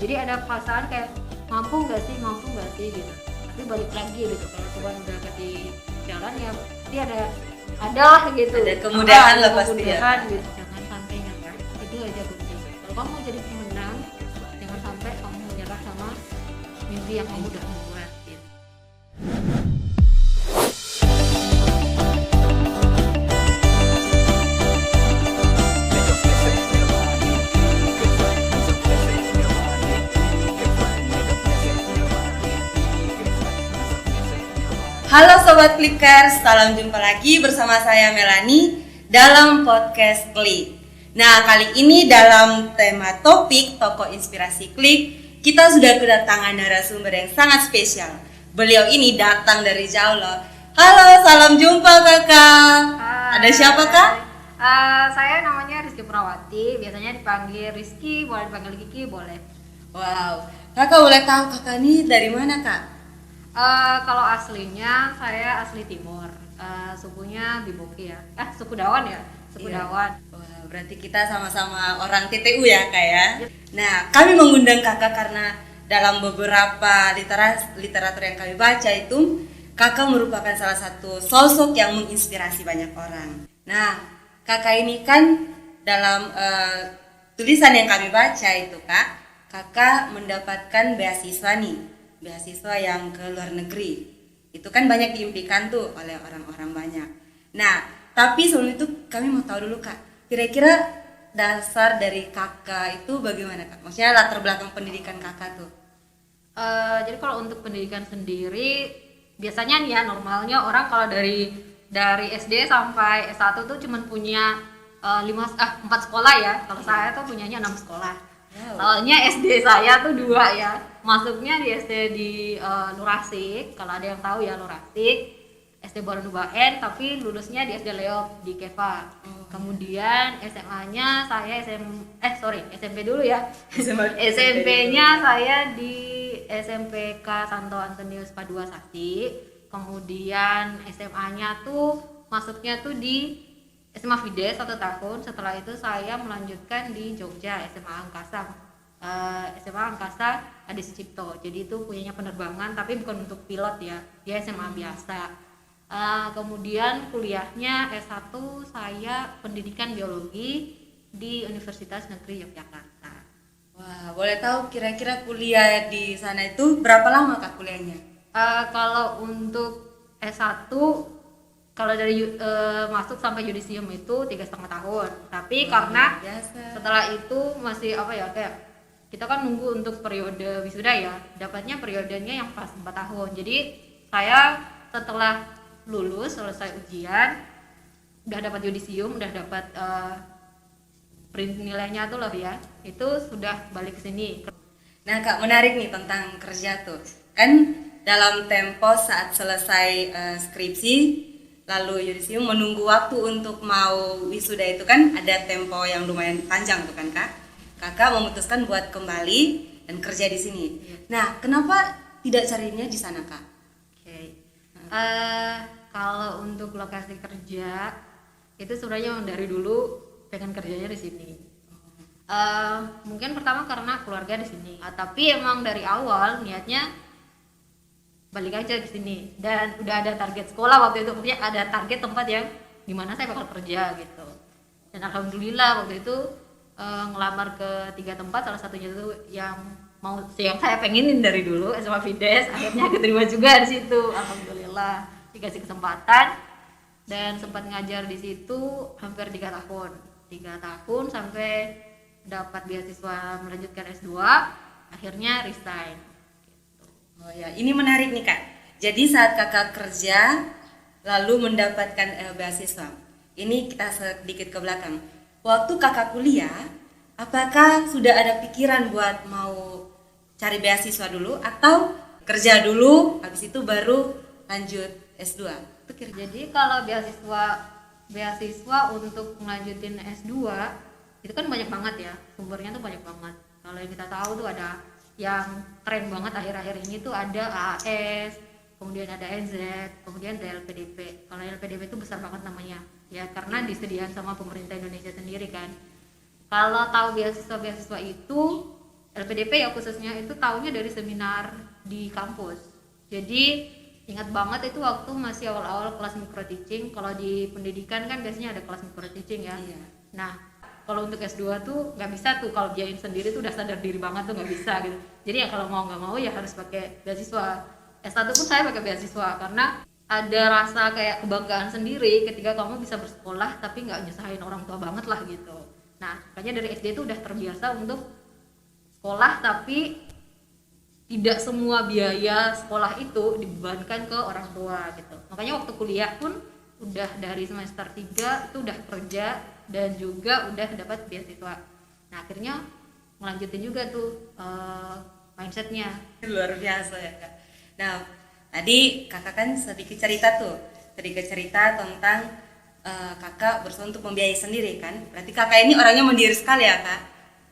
Jadi ada perasaan kayak mampu nggak sih gitu. Tapi balik lagi gitu, kalau Tuhan udah kasih jalan ya dia ada gitu. Ada kemudahan lah pasti ya. Kemudahan gitu. Jangan sampai nyerah. Itu aja kunci. Kalau kamu mau jadi pemenang, jangan sampai kamu menyerah sama mimpi yang kamu udah buat gitu. Halo Sobat Klikers, salam jumpa lagi bersama saya Melani dalam podcast Klik. Nah, kali ini dalam tema topik Tokoh Inspirasi Klik, kita sudah kedatangan narasumber yang sangat spesial. Beliau ini datang dari jauh loh. Halo, salam jumpa kakak. Ada siapa kak? Saya namanya Rizky Prawati, biasanya dipanggil Rizky, boleh dipanggil Kiki, boleh. Wow, kakak boleh tahu kakak ini dari mana kak? Kalau aslinya saya asli Timur, sukunya Biboki ya, suku Dawan ya, suku Iya. Dawan. Wah, berarti kita sama-sama orang TTU ya kak ya. Nah, kami mengundang kakak karena dalam beberapa literatur yang kami baca itu kakak merupakan salah satu sosok yang menginspirasi banyak orang. Nah, kakak ini kan dalam tulisan yang kami baca itu kak, kakak mendapatkan beasiswa nih. Beasiswa yang ke luar negeri itu kan banyak diimpikan tuh oleh orang-orang banyak. Nah, tapi sebelum itu kami mau tahu dulu kak, kira-kira dasar dari kakak itu bagaimana kak? Maksudnya latar belakang pendidikan kakak tuh. Jadi kalau untuk pendidikan sendiri, biasanya nih ya normalnya orang kalau dari SD sampai S1 tuh cuma punya 4 sekolah ya. Kalau saya tuh punyanya 6 sekolah. Wow. Soalnya SD saya tuh 2 ya. Masuknya di SD di Lurasik, kalau ada yang tahu ya Lurasik, SD Baru Nubaen, tapi lulusnya di SD Leop di Keva. Kemudian SMA-nya saya SMP dulu ya. SMP-nya saya di SMPK Santo Antonius Padua Sakti. Kemudian SMA-nya tuh masuknya tuh di SMA Fides 1 tahun. Setelah itu saya melanjutkan di Jogja SMA Angkasa. SMA Angkasa Adi Sucipto. Jadi itu punyanya penerbangan tapi bukan untuk pilot ya. Dia SMA biasa. Kemudian kuliahnya S1 saya pendidikan biologi di Universitas Negeri Yogyakarta. Wah, boleh tahu kira-kira kuliah di sana itu berapa lama kak kuliahnya? Kalau untuk S1 kalau dari masuk sampai yudisium itu 3,5 tahun. Tapi karena biasa. setelah itu masih kayak kita kan nunggu untuk periode wisuda ya. Dapatnya periodenya yang pas 4 tahun. Jadi saya setelah lulus selesai ujian udah dapat yudisium, udah dapat print nilainya tuh loh ya. Itu sudah balik ke sini. Nah kak, menarik nih tentang kerja tuh. Kan dalam tempo saat selesai skripsi lalu yudisium menunggu waktu untuk mau wisuda itu kan ada tempo yang lumayan panjang tuh kan kak. Kakak memutuskan buat kembali dan kerja di sini. Nah, kenapa tidak carinya di sana kak? Oke. Kalau untuk lokasi kerja itu sebenarnya dari dulu pengen kerjanya di sini. Mungkin pertama karena keluarga di sini. Tapi emang dari awal niatnya balik aja ke sini, dan udah ada target sekolah waktu itu, punya ada target tempat yang dimana saya bakal kerja gitu. Dan alhamdulillah waktu itu ngelamar ke 3 tempat, salah satunya itu yang saya pengenin dari dulu SMA Fides, akhirnya keterima juga di situ. Alhamdulillah dikasih kesempatan dan sempat ngajar di situ hampir 3 tahun sampai dapat beasiswa melanjutkan S2, akhirnya resign. Oh ya, ini menarik nih kak. Jadi saat kakak kerja lalu mendapatkan beasiswa, ini kita sedikit ke belakang. Waktu kakak kuliah, apakah sudah ada pikiran buat mau cari beasiswa dulu atau kerja dulu, habis itu baru lanjut S2? Jadi kalau beasiswa untuk melanjutin S2 itu kan banyak banget ya, sumbernya tuh banyak banget. Kalau yang kita tahu tuh ada yang keren banget akhir-akhir ini tuh ada AAS, kemudian ada NZ, kemudian ada LPDP. Kalau LPDP itu besar banget namanya ya, karena disediakan sama pemerintah Indonesia sendiri kan. Kalau tahu beasiswa itu LPDP ya khususnya itu taunya dari seminar di kampus. Jadi ingat banget itu waktu masih awal-awal kelas micro teaching. Kalau di pendidikan kan biasanya ada kelas micro teaching ya. Iya. Nah, kalau untuk S2 tuh nggak bisa tuh, kalau biayain sendiri tuh udah sadar diri banget tuh nggak bisa gitu. Jadi ya kalau mau nggak mau ya harus pakai beasiswa. S1 pun saya pakai beasiswa karena ada rasa kayak kebanggaan sendiri ketika kamu bisa bersekolah tapi nggak nyusahin orang tua banget lah gitu. Nah, makanya dari SD itu udah terbiasa untuk sekolah tapi tidak semua biaya sekolah itu dibebankan ke orang tua gitu. Makanya waktu kuliah pun udah dari semester 3 itu udah kerja dan juga udah dapat beasiswa. Nah, akhirnya melanjutin juga tuh mindsetnya. Luar biasa ya Kak. Nah, tadi Kakak kan sedikit cerita tentang Kakak berusaha untuk membiayai sendiri kan. Berarti Kakak ini orangnya mandiri sekali ya Kak?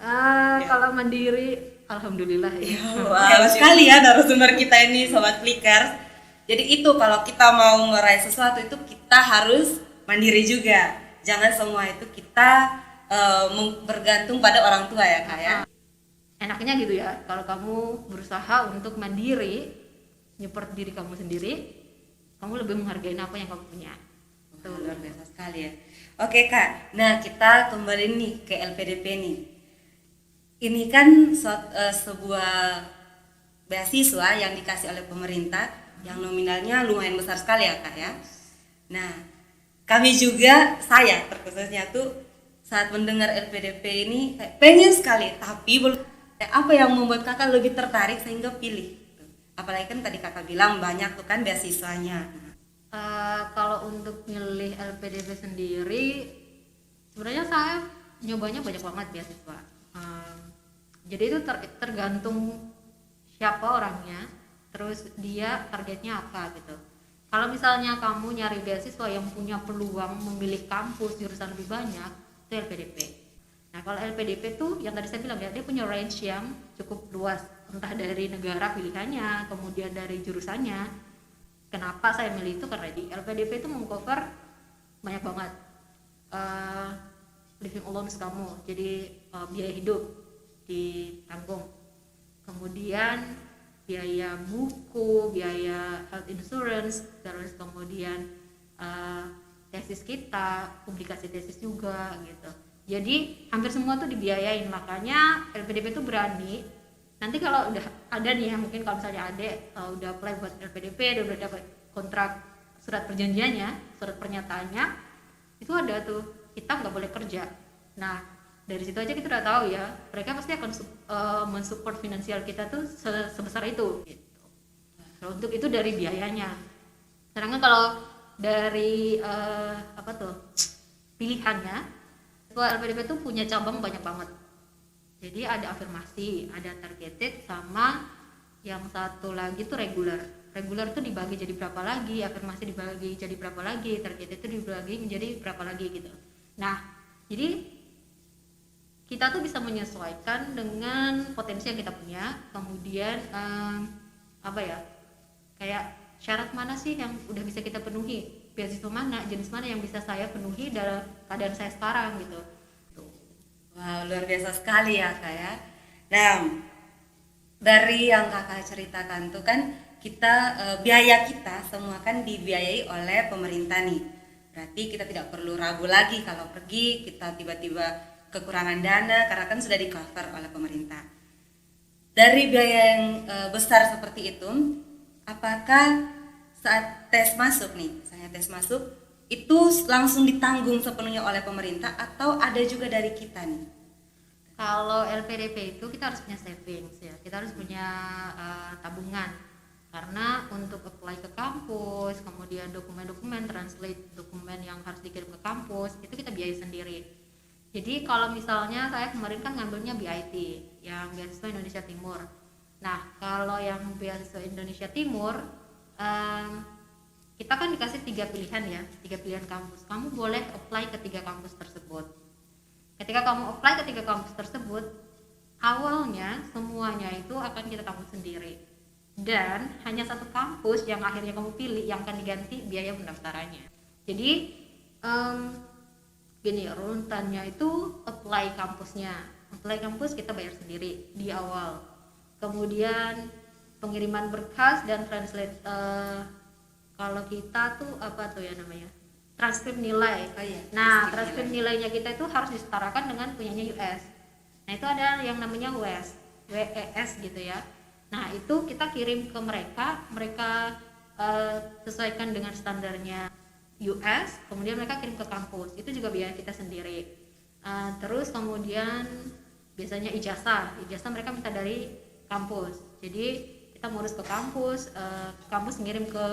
Ya. Kalau mandiri, alhamdulillah ya. Wow, sekali ya narasumber kita ini Sobat Flickers. Jadi itu kalau kita mau meraih sesuatu itu kita harus mandiri juga. Jangan semua itu kita bergantung pada orang tua ya Kak ya. Enaknya gitu ya, kalau kamu berusaha untuk mandiri, nyupport diri kamu sendiri, kamu lebih menghargai apa yang kamu punya. Tuh, luar biasa sekali ya. Oke Kak, nah kita kembali nih ke LPDP nih. Ini kan sebuah beasiswa yang dikasih oleh pemerintah yang nominalnya lumayan besar sekali ya Kak ya. Nah, kami juga, saya terkhususnya tuh saat mendengar LPDP ini kayak pengen sekali, tapi belum apa yang membuat Kakak lebih tertarik sehingga pilih. Apalagi kan tadi Kakak bilang banyak tuh kan beasiswanya. Kalau untuk milih LPDP sendiri, sebenarnya saya nyobanya banyak banget beasiswa. Jadi itu tergantung siapa orangnya, terus dia targetnya apa gitu. Kalau misalnya kamu nyari beasiswa yang punya peluang memilih kampus jurusan lebih banyak, itu LPDP. Nah, kalau LPDP tuh yang tadi saya bilang ya, dia punya range yang cukup luas, entah dari negara pilihannya, kemudian dari jurusannya. Kenapa saya milih itu? Karena di LPDP itu mengcover banyak banget living allowance kamu, jadi biaya hidup ditanggung, kemudian biaya buku, biaya health insurance, terus kemudian tesis kita, publikasi tesis juga gitu. Jadi hampir semua tuh dibiayain, makanya LPDP tuh berani. Nanti kalau udah ada nih ya, mungkin kalau misalnya adek udah apply buat LPDP, udah dapat kontrak, surat perjanjiannya, surat pernyataannya, itu ada tuh, kita nggak boleh kerja. Nah, dari situ aja kita udah tahu ya, mereka pasti akan mensupport finansial kita tuh sebesar itu gitu. Kalau untuk itu dari biayanya. Sedangkan kalau dari pilihannya, LPDP tuh punya cabang banyak banget. Jadi ada afirmasi, ada targeted, sama yang satu lagi tuh regular. Regular tuh dibagi jadi berapa lagi, afirmasi dibagi jadi berapa lagi, targeted itu dibagi menjadi berapa lagi gitu. Nah, jadi kita tuh bisa menyesuaikan dengan potensi yang kita punya, kemudian kayak syarat mana sih yang udah bisa kita penuhi, beasiswa mana, jenis mana yang bisa saya penuhi dalam keadaan saya sekarang gitu. Wow, luar biasa sekali ya Kak ya. Nah, dari yang Kakak ceritakan tuh kan kita biaya kita semua kan dibiayai oleh pemerintah nih. Berarti kita tidak perlu ragu lagi kalau pergi kita tiba-tiba kekurangan dana karena kan sudah di cover oleh pemerintah. Dari biaya yang besar seperti itu, apakah saat tes masuk nih, saya tes masuk itu langsung ditanggung sepenuhnya oleh pemerintah atau ada juga dari kita nih? Kalau LPDP itu kita harus punya savings ya, kita harus punya tabungan, karena untuk apply ke kampus, kemudian dokumen-dokumen, translate dokumen yang harus dikirim ke kampus itu kita biayai sendiri. Jadi kalau misalnya saya kemarin kan ngambilnya BIT, yang beasiswa Indonesia Timur. Nah, kalau yang beasiswa Indonesia Timur, kita kan dikasih 3 pilihan ya, 3 pilihan kampus. Kamu boleh apply ke 3 kampus tersebut. Ketika kamu apply ke 3 kampus tersebut, awalnya semuanya itu akan kita tanggung sendiri. Dan hanya satu kampus yang akhirnya kamu pilih yang akan diganti biaya pendaftarannya. Jadi gini, runtannya itu apply kampusnya, apply kampus kita bayar sendiri di awal. Kemudian pengiriman berkas dan translate, kalau kita tuh apa tuh ya namanya, transkrip nilai. Oh iya, Nah, transkrip transkrip nilainya kita itu harus disetarakan dengan punyanya US. Nah, itu ada yang namanya WES gitu ya. Nah, itu kita kirim ke mereka, mereka sesuaikan dengan standarnya US, kemudian mereka kirim ke kampus. Itu juga biaya kita sendiri. Terus kemudian biasanya ijazah mereka minta dari kampus. Jadi kita ngurus ke kampus, kampus ngirim ke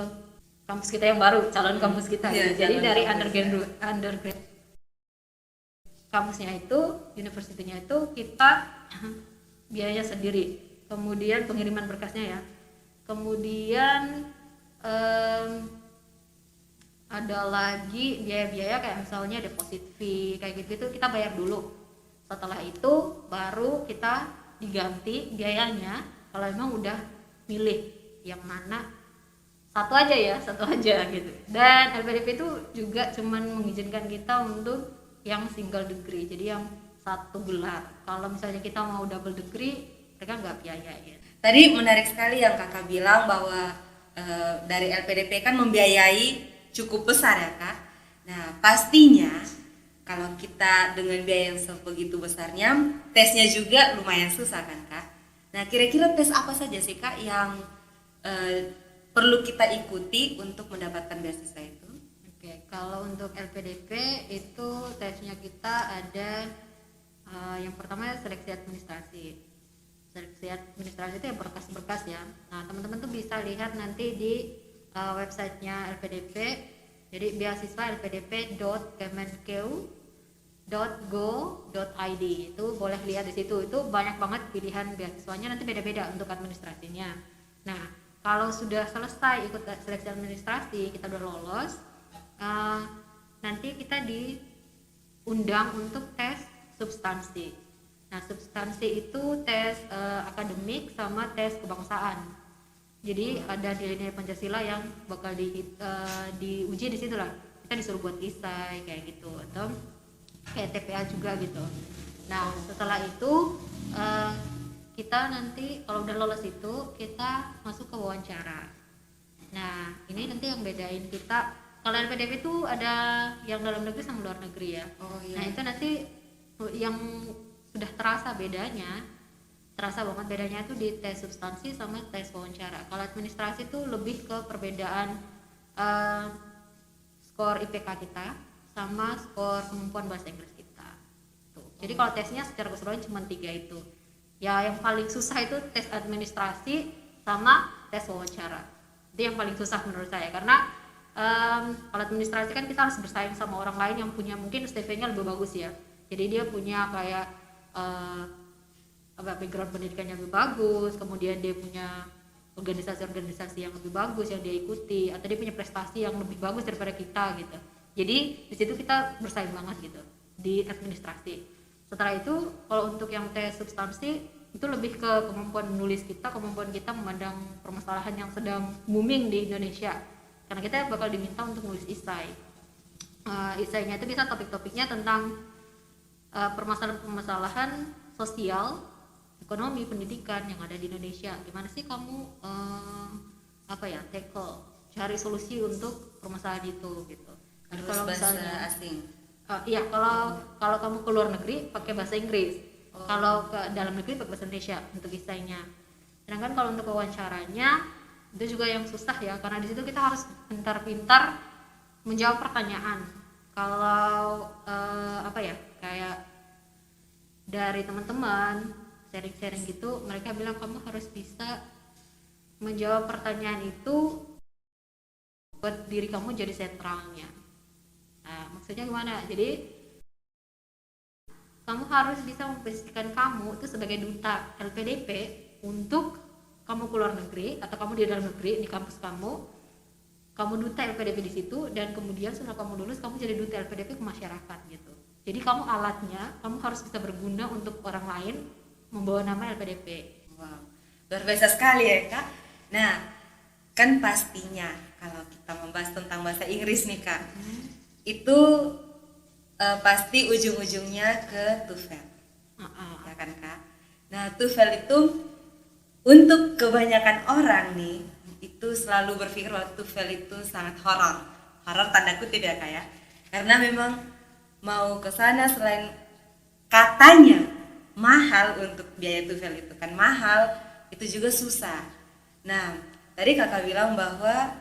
kampus kita yang baru, calon kampus kita. Iya, Jadi dari kampus, undergrad kampusnya itu, universitinya itu kita biaya sendiri. Kemudian pengiriman berkasnya ya. Kemudian ada lagi biaya-biaya kayak misalnya deposit fee kayak gitu kita bayar dulu. Setelah itu baru kita diganti biayanya kalau emang udah milih yang mana satu aja gitu. Dan LPDP itu juga cuman mengizinkan kita untuk yang single degree, jadi yang satu gelar. Kalau misalnya kita mau double degree mereka nggak biayain. Tadi menarik sekali yang kakak bilang bahwa dari LPDP kan membiayai cukup besar ya kak. Nah pastinya kalau kita dengan biaya yang sebegitu besarnya, tesnya juga lumayan susah kan kak. Nah kira-kira tes apa saja sih kak yang perlu kita ikuti untuk mendapatkan beasiswa itu? Oke, kalau untuk LPDP itu tesnya kita ada yang pertama seleksi administrasi. Seleksi administrasi itu yang berkas-berkas ya. Nah teman-teman tuh bisa lihat nanti di websitenya LPDP. Jadi beasiswa lpdp.kemenkeu.go.id, itu boleh lihat di situ. Itu banyak banget pilihan beasiswanya, nanti beda-beda untuk administrasinya. Nah kalau sudah selesai ikut seleksi administrasi, kita udah lolos, nanti kita diundang untuk tes substansi. Nah substansi itu tes akademik sama tes kebangsaan. Jadi ada nilai-nilai Pancasila yang bakal diuji di situ lah. Kita disuruh buat esai kayak gitu, atau kayak TPA juga gitu. Nah setelah itu kita nanti kalau udah lolos itu kita masuk ke wawancara. Nah ini nanti yang bedain kita, kalau LPDP itu ada yang dalam negeri sama luar negeri ya. Oh, iya. Nah itu nanti yang sudah terasa banget bedanya itu di tes substansi sama tes wawancara. Kalau administrasi itu lebih ke perbedaan skor IPK kita sama skor kemampuan bahasa Inggris kita tuh. Jadi kalau tesnya secara keseluruhan cuma 3 itu ya. Yang paling susah itu tes administrasi sama tes wawancara. Itu yang paling susah menurut saya, karena kalau administrasi kan kita harus bersaing sama orang lain yang punya mungkin CV-nya lebih bagus ya. Jadi dia punya kayak background pendidikannya lebih bagus, kemudian dia punya organisasi-organisasi yang lebih bagus yang dia ikuti, atau dia punya prestasi yang lebih bagus daripada kita gitu. Jadi di situ kita bersaing banget gitu di administrasi. Setelah itu kalau untuk yang tes substansi itu lebih ke kemampuan menulis kita, kemampuan kita memandang permasalahan yang sedang booming di Indonesia. Karena kita bakal diminta untuk nulis esai. Esainya itu bisa topik-topiknya tentang permasalahan-permasalahan sosial, ekonomi, pendidikan yang ada di Indonesia. Gimana sih kamu tackle, cari solusi untuk permasalahan itu gitu. Harus kalau bahasa misalnya asing. Iya, kalau kamu ke luar negeri pakai bahasa Inggris. Kalau ke dalam negeri pakai bahasa Indonesia untuk esainya. Sedangkan kalau untuk wawancaranya itu juga yang susah ya, karena di situ kita harus pintar-pintar menjawab pertanyaan. Kalau kayak dari teman-teman sharing-sharing gitu, mereka bilang kamu harus bisa menjawab pertanyaan itu buat diri kamu jadi sentralnya. Nah, maksudnya gimana? Jadi kamu harus bisa memposisikan kamu itu sebagai duta LPDP untuk kamu ke luar negeri atau kamu di dalam negeri di kampus kamu duta LPDP di situ, dan kemudian setelah kamu lulus kamu jadi duta LPDP ke masyarakat gitu. Jadi kamu alatnya, kamu harus bisa berguna untuk orang lain membawa nama LPDP. Wow, luar biasa sekali ya kak. Nah kan pastinya kalau kita membahas tentang bahasa Inggris nih kak, itu pasti ujung-ujungnya ke TOEFL. ya kan kak. Nah TOEFL itu untuk kebanyakan orang nih itu selalu berpikir bahwa TOEFL itu sangat horor tanda kutip ya kak ya, karena memang mau ke sana selain katanya mahal, untuk biaya TOEFL itu kan mahal, itu juga susah. Nah tadi kakak bilang bahwa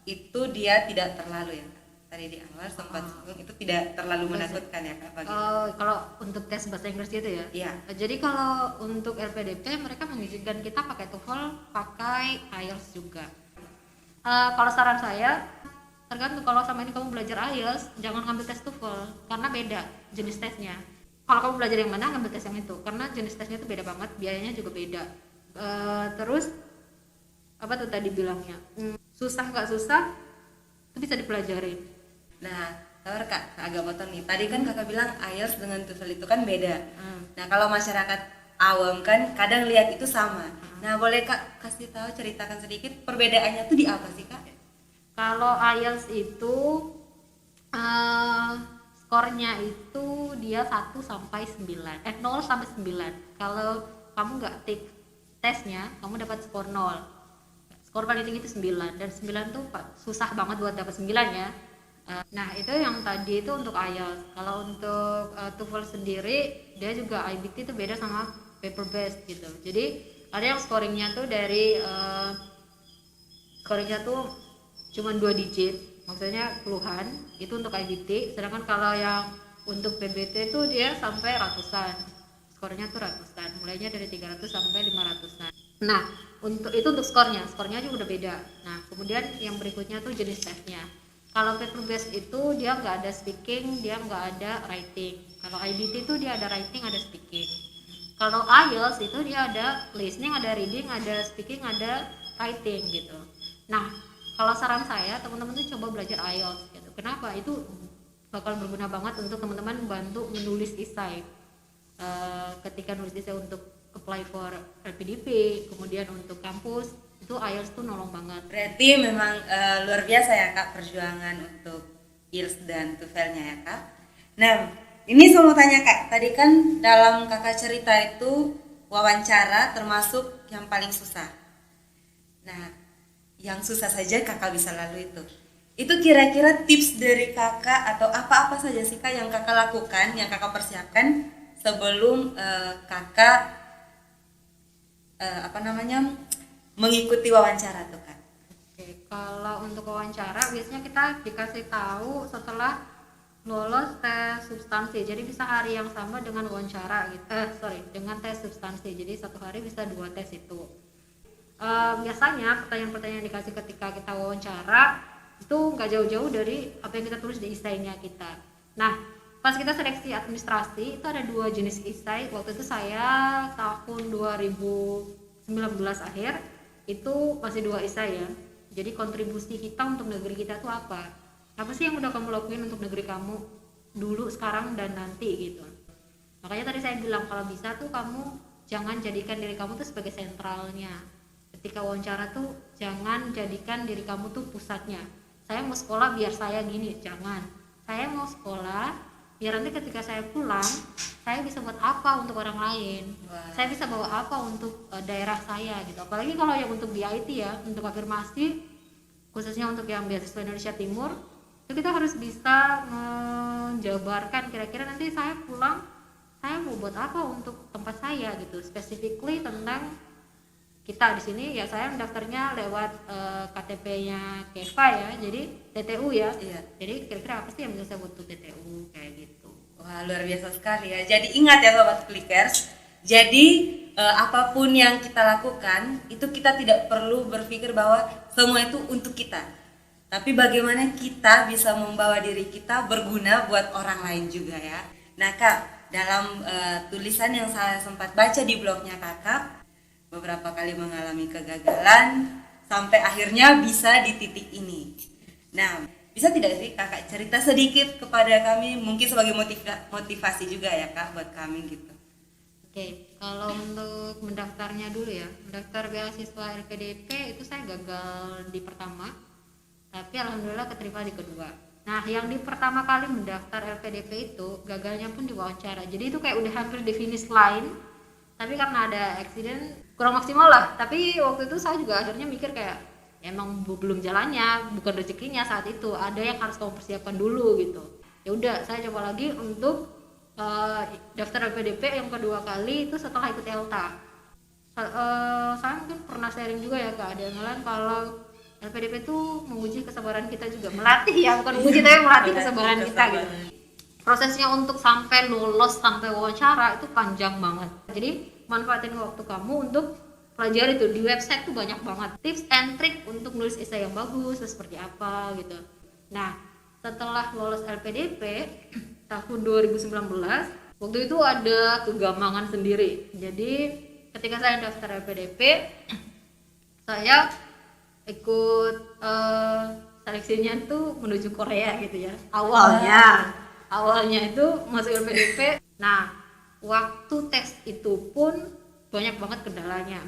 itu dia tidak terlalu ya, tadi di awal sempat itu tidak terlalu menakutkan ya kak bagi. Kalau untuk tes bahasa Inggris gitu ya. Iya. Jadi kalau untuk LPDP mereka mengizinkan kita pakai TOEFL, pakai IELTS juga. Kalau saran saya tergantung, kalau sama ini kamu belajar IELTS jangan ngambil tes TOEFL karena beda jenis tesnya. Kalau kamu belajar yang mana ngambil tes yang itu, karena jenis tesnya itu beda banget, biayanya juga beda. Terus apa tuh tadi bilangnya, susah nggak susah itu bisa dipelajarin. Nah sabar kak, agak potong nih, tadi kan kakak bilang IELTS dengan TOEFL itu kan beda. Nah kalau masyarakat awam kan kadang lihat itu sama. Nah boleh kak kasih tahu, ceritakan sedikit perbedaannya tuh di apa sih kak? Kalau IELTS itu skornya itu dia 1 sampai 9, 0 sampai 9. Kalau kamu nggak take tesnya, kamu dapat skor 0. Skor paling tinggi itu 9, dan 9 tuh susah banget buat dapat 9 ya. Nah itu yang tadi itu untuk IELTS. Kalau untuk TOEFL sendiri dia juga IBT itu beda sama paper based gitu. Jadi ada yang scoringnya tuh dari scoringnya tuh cuma 2 digit, maksudnya puluhan, itu untuk IBT. Sedangkan kalau yang untuk PBT itu dia sampai ratusan, skornya tuh ratusan, mulainya dari 300 sampai 500an. Nah itu untuk skornya juga udah beda. Nah kemudian yang berikutnya tuh jenis tesnya. Kalau paper based itu dia nggak ada speaking, dia nggak ada writing. Kalau IBT itu dia ada writing, ada speaking. Kalau IELTS itu dia ada listening, ada reading, ada speaking, ada writing gitu. Nah kalau saran saya teman-teman tuh coba belajar IELTS gitu. Kenapa? Itu bakal berguna banget untuk teman-teman bantu menulis esai. Ketika nulis esai untuk apply for LPDP, kemudian untuk kampus, itu IELTS tuh nolong banget. Berarti memang luar biasa ya kak perjuangan untuk IELTS dan TOEFL-nya ya kak. Nah ini saya mau tanya kak, tadi kan dalam kakak cerita itu wawancara termasuk yang paling susah. Nah yang susah saja kakak bisa lalui itu kira-kira tips dari kakak atau apa-apa saja sih kak yang kakak lakukan, yang kakak persiapkan sebelum kakak mengikuti wawancara tuh kak? Oke, kalau untuk wawancara biasanya kita dikasih tahu setelah lolos tes substansi. Jadi bisa hari yang sama dengan wawancara gitu. Dengan tes substansi. Jadi satu hari bisa 2 tes itu. Biasanya pertanyaan-pertanyaan yang dikasih ketika kita wawancara itu nggak jauh-jauh dari apa yang kita tulis di esainya kita. Nah, pas kita seleksi administrasi itu ada 2 jenis esai. Waktu itu saya tahun 2019 akhir itu masih 2 esai ya. Jadi kontribusi kita untuk negeri kita tuh apa sih yang udah kamu lakuin untuk negeri kamu dulu, sekarang, dan nanti gitu. Makanya tadi saya bilang kalau bisa tuh kamu jangan jadikan diri kamu tuh sebagai sentralnya. Ketika wawancara tuh jangan jadikan diri kamu tuh pusatnya. Saya mau sekolah biar saya gini, jangan. Saya mau sekolah biar nanti ketika saya pulang saya bisa buat apa untuk orang lain. Saya bisa bawa apa untuk daerah saya gitu. Apalagi kalau yang untuk di IT ya, untuk afirmasi khususnya untuk yang beasiswa Indonesia Timur, itu kita harus bisa menjabarkan kira-kira nanti saya pulang saya mau buat apa untuk tempat saya gitu. Specifically tentang kita di sini ya, saya mendaftarnya lewat KTP-nya Keva ya, jadi TTU ya. Iya. Jadi kira-kira apa sih yang bisa saya butuh TTU kayak gitu. Wah luar biasa sekali ya. Jadi ingat ya sobat Clickers, jadi apapun yang kita lakukan itu kita tidak perlu berpikir bahwa semua itu untuk kita, tapi bagaimana kita bisa membawa diri kita berguna buat orang lain juga ya. Nah kak, dalam tulisan yang saya sempat baca di blognya kakak, beberapa kali mengalami kegagalan sampai akhirnya bisa di titik ini. Nah, bisa tidak sih kakak cerita sedikit kepada kami, mungkin sebagai motivasi juga ya kak buat kami gitu. Oke, kalau untuk mendaftarnya dulu ya, mendaftar beasiswa LPDP itu saya gagal di pertama, tapi alhamdulillah keterima di kedua. Nah, yang di pertama kali mendaftar LPDP itu gagalnya pun di wawancara. Jadi itu kayak udah hampir di finish line, tapi karena ada accident kurang maksimal lah. Tapi waktu itu saya juga akhirnya mikir kayak emang belum jalannya, bukan rezekinya saat itu. Ada yang harus kamu persiapkan dulu gitu. Ya udah, saya coba lagi untuk daftar LPDP yang kedua kali itu setelah ikut ELTA. Saya mungkin pernah sharing juga ya ke ada yang lain kalau LPDP itu menguji kesabaran kita juga, melatih ya, bukan menguji tapi melatih kesabaran kita gitu. Prosesnya untuk sampai lulus, sampai wawancara itu panjang banget. Jadi manfaatin waktu kamu untuk pelajari itu. Di website tuh banyak banget tips and trick untuk nulis esai yang bagus, seperti apa gitu. Nah, setelah lolos LPDP tahun 2019, waktu itu ada kegamangan sendiri. Jadi ketika saya daftar LPDP, saya ikut seleksinya tuh menuju Korea gitu ya. Awalnya itu masuk LPDP. Nah, waktu tes itu pun banyak banget kendalanya.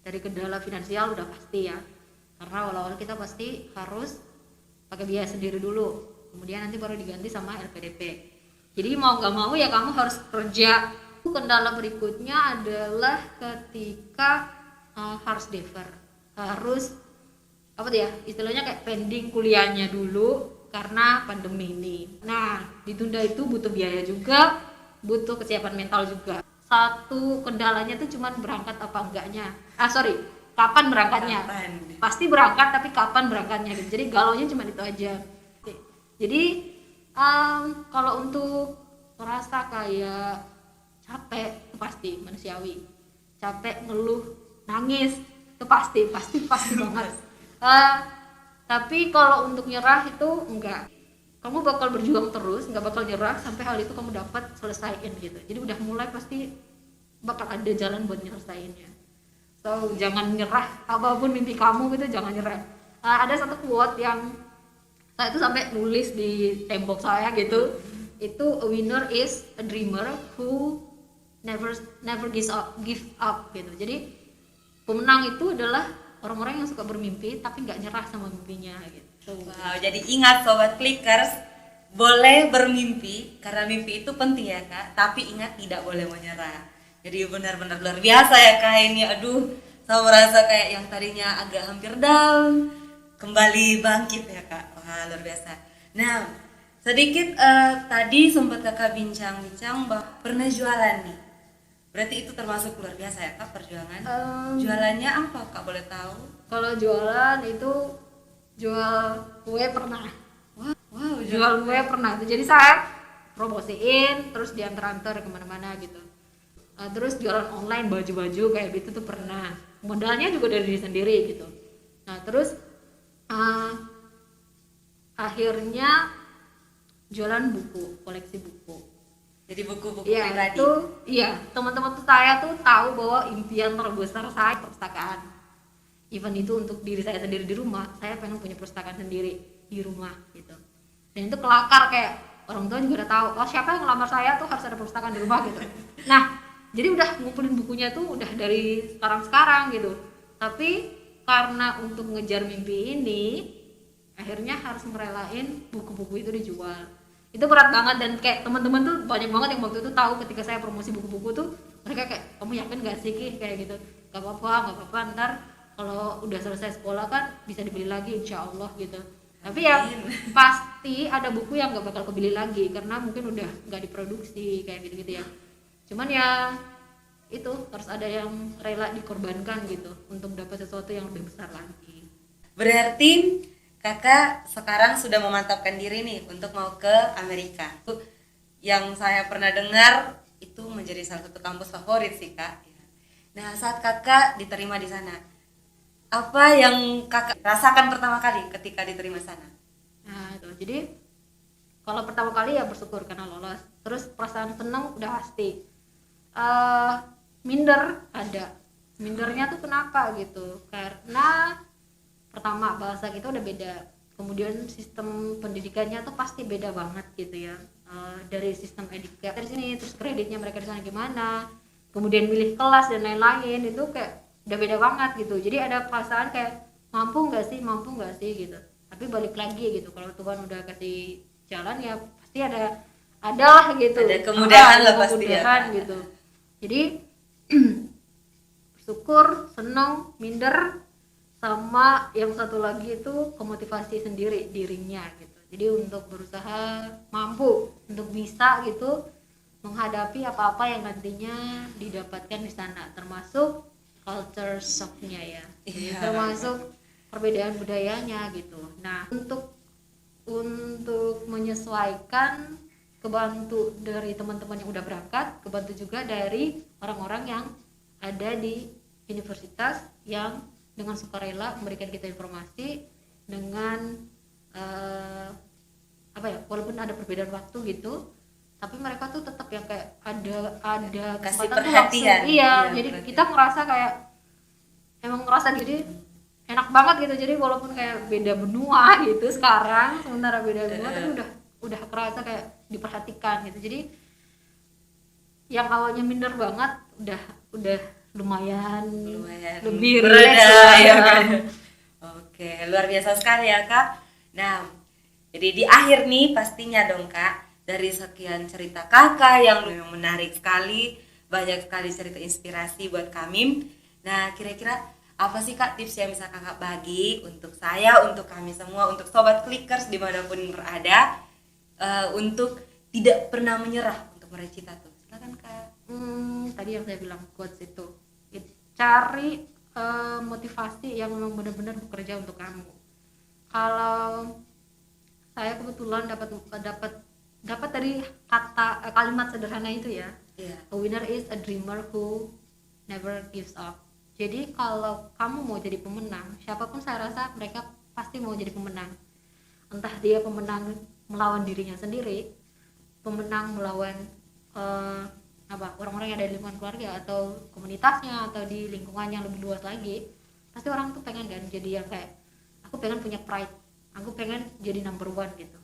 Dari kendala finansial udah pasti ya, karena awal-awal kita pasti harus pakai biaya sendiri dulu, kemudian nanti baru diganti sama LPDP. Jadi mau nggak mau ya kamu harus kerja. Kendala berikutnya adalah ketika harus defer, harus apa tuh ya istilahnya kayak pending kuliahnya dulu karena pandemi ini. Nah, ditunda itu butuh biaya juga, butuh kesiapan mental juga. Satu kendalanya tuh cuman berangkat apa enggaknya. Kapan berangkatnya? Pasti berangkat, tapi kapan berangkatnya gitu. Jadi galaunya cuma itu aja. Jadi kalau untuk merasa kayak capek itu pasti manusiawi. Capek, ngeluh, nangis itu pasti banget. Tapi kalau untuk nyerah itu enggak. Kamu bakal berjuang terus, nggak bakal nyerah sampai hal itu kamu dapat selesaiin gitu. Jadi udah mulai pasti bakal ada jalan buat nyelesainnya. So jangan nyerah, apapun mimpi kamu gitu jangan nyerah. Ada satu quote yang saya itu sampai nulis di tembok saya gitu. Itu a winner is a dreamer who never give up gitu. Jadi pemenang itu adalah orang-orang yang suka bermimpi tapi nggak nyerah sama mimpinya gitu. Wow, jadi ingat sobat Clickers, boleh bermimpi karena mimpi itu penting ya Kak, tapi ingat tidak boleh menyerah. Jadi benar-benar luar biasa ya Kak ini. Aduh, saya merasa kayak yang tadinya agak hampir down kembali bangkit ya Kak. Wah, luar biasa. Nah, sedikit tadi sempat Kakak bincang-bincang bahwa pernah jualan nih. Berarti itu termasuk luar biasa ya Kak perjuangan. Jualannya apa Kak, boleh tahu? Kalau jualan itu jual kue pernah. Wow, Jual kue pernah. Jadi saya promosiin terus diantar-antar kemana-mana gitu. Terus jualan online baju-baju kayak gitu tuh pernah. Modalnya juga dari diri sendiri gitu. Nah terus akhirnya jualan buku, koleksi buku. Jadi buku-buku Ya, pribadi. Iya, teman-teman tuh saya tuh tahu bahwa impian terbesar saya perpustakaan. Even itu untuk diri saya sendiri di rumah, saya pengen punya perpustakaan sendiri di rumah gitu. Dan itu kelakar, kayak orang tua juga udah tahu, oh siapa yang ngelamar saya tuh harus ada perpustakaan di rumah gitu. Nah, jadi udah ngumpulin bukunya tuh udah dari sekarang gitu. Tapi karena untuk ngejar mimpi ini, akhirnya harus merelain buku-buku itu dijual. Itu berat banget, dan kayak teman-teman tuh banyak banget yang waktu itu tahu ketika saya promosi buku-buku tuh, mereka kayak, kamu yakin gak sih Ki? Kayak gitu. Gak apa-apa, ntar kalau udah selesai sekolah kan bisa dibeli lagi insya Allah gitu. Tapi ya pasti ada buku yang gak bakal kebeli lagi karena mungkin udah gak diproduksi kayak gitu-gitu ya. Cuman ya itu harus ada yang rela dikorbankan gitu untuk dapat sesuatu yang lebih besar lagi. Berarti Kakak sekarang sudah memantapkan diri nih untuk mau ke Amerika. Yang saya pernah dengar itu menjadi salah satu kampus favorit sih Kak. Nah, saat Kakak diterima di sana, apa yang Kakak rasakan pertama kali ketika diterima sana? Nah itu, jadi kalau pertama kali ya bersyukur karena lolos. Terus perasaan senang udah pasti. Minder ada. Mindernya tuh kenapa gitu? Karena pertama bahasa kita udah beda, kemudian sistem pendidikannya tuh pasti beda banget gitu ya. Dari sistem etika dari sini, terus kreditnya mereka di sana gimana, kemudian milih kelas dan lain-lain, itu kayak udah beda banget gitu. Jadi ada perasaan kayak mampu nggak sih gitu. tapi balik lagi gitu, kalau Tuhan udah kasih jalan ya pasti ada gitu, ada kemudahan lah pasti ya, kemudahan gitu. Jadi bersyukur, senang, minder, sama yang satu lagi itu memotivasi sendiri dirinya gitu. Jadi untuk berusaha mampu untuk bisa gitu menghadapi apa-apa yang nantinya didapatkan di sana, termasuk culture shock-nya ya. Jadi termasuk perbedaan budayanya gitu. Nah, untuk menyesuaikan, kebantu dari teman-teman yang udah berangkat, kebantu juga dari orang-orang yang ada di universitas yang dengan sukarela memberikan kita informasi dengan walaupun ada perbedaan waktu gitu, tapi mereka tuh tetap yang kayak ada kasih kesempatan tuh perhatian. langsung. Jadi perhatian. kita ngerasa kayak emang ngerasa jadi enak banget gitu. Jadi walaupun kayak beda benua gitu sekarang, sementara beda benua tapi udah kerasa kayak diperhatikan gitu. Jadi yang awalnya minder banget udah lumayan lebih bereda relax ya kan. Oke, luar biasa sekali ya Kak. Nah, jadi di akhir nih pastinya dong Kak, dari sekian cerita Kakak yang menarik sekali, banyak sekali cerita inspirasi buat kami. Nah, kira-kira apa sih Kak tips yang bisa Kakak bagi untuk saya, untuk kami semua, untuk sobat Clickers dimanapun berada, untuk tidak pernah menyerah untuk meraih cita tuh? Silakan Kak. Tadi yang saya bilang quotes itu, cari motivasi yang memang benar-benar bekerja untuk kamu. Kalau saya kebetulan dapat dari kalimat sederhana itu ya. A winner is a dreamer who never gives up. Jadi kalau kamu mau jadi pemenang, siapapun saya rasa mereka pasti mau jadi pemenang. Entah dia pemenang melawan dirinya sendiri, pemenang melawan orang-orang yang ada di lingkungan keluarga atau komunitasnya atau di lingkungan yang lebih luas lagi. Pasti orang tuh pengen kan jadi yang kayak aku pengen punya pride, aku pengen jadi number one gitu.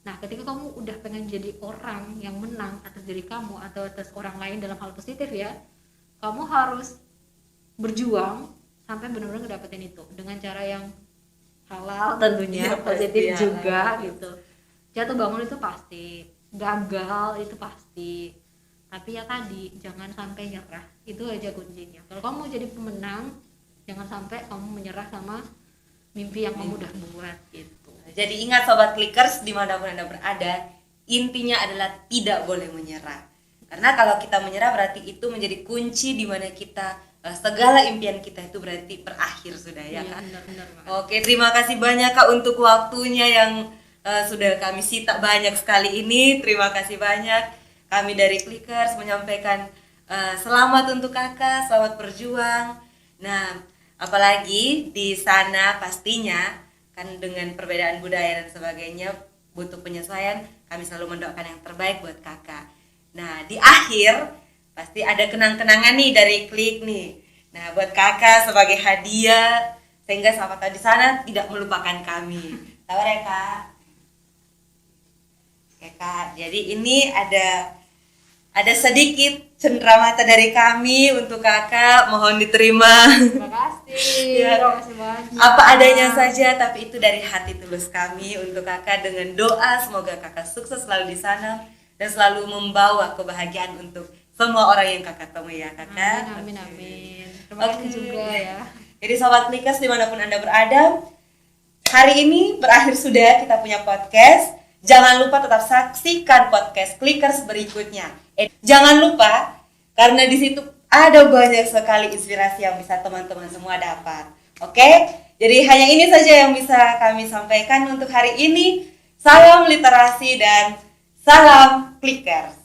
Nah, ketika kamu udah pengen jadi orang yang menang atas diri kamu atau atas orang lain dalam hal positif ya, kamu harus berjuang sampai benar-benar ngedapetin itu dengan cara yang halal tentunya, positif juga gitu. Jatuh bangun itu pasti, gagal itu pasti, tapi ya tadi jangan sampai nyerah, itu aja kuncinya. Kalau kamu mau jadi pemenang, jangan sampai kamu menyerah sama mimpi yang kamu udah buat gitu. Jadi ingat sobat Clickers dimanapun Anda berada, intinya adalah tidak boleh menyerah. Karena kalau kita menyerah berarti itu menjadi kunci di mana kita segala impian kita itu berarti berakhir sudah ya Kak. Benar. Oke, terima kasih banyak Kak untuk waktunya yang sudah kami sita banyak sekali ini. Terima kasih banyak. Kami dari Clickers menyampaikan selamat untuk Kakak, selamat berjuang. Nah, apalagi di sana pastinya kan dengan perbedaan budaya dan sebagainya butuh penyesuaian, kami selalu mendoakan yang terbaik buat Kakak. Nah, di akhir pasti ada kenang-kenangan nih dari Klik nih. Nah, buat Kakak sebagai hadiah sehingga sahabat di sana tidak melupakan kami. Sabar ya Kak. Oke Kak, jadi ini ada sedikit cenderamata dari kami untuk Kakak, mohon diterima. Terima kasih. Terima kasih banyak. Apa adanya saja, tapi itu dari hati tulus kami untuk Kakak dengan doa semoga Kakak sukses selalu di sana dan selalu membawa kebahagiaan untuk semua orang yang Kakak temui ya Kakak. Amin. Terima kasih juga ya. Jadi sobat Clickers dimanapun Anda berada, hari ini berakhir sudah kita punya podcast. Jangan lupa tetap saksikan podcast Clickers berikutnya. Jangan lupa karena di situ ada banyak sekali inspirasi yang bisa teman-teman semua dapat. Oke? Jadi hanya ini saja yang bisa kami sampaikan untuk hari ini. Salam literasi dan salam Clickers.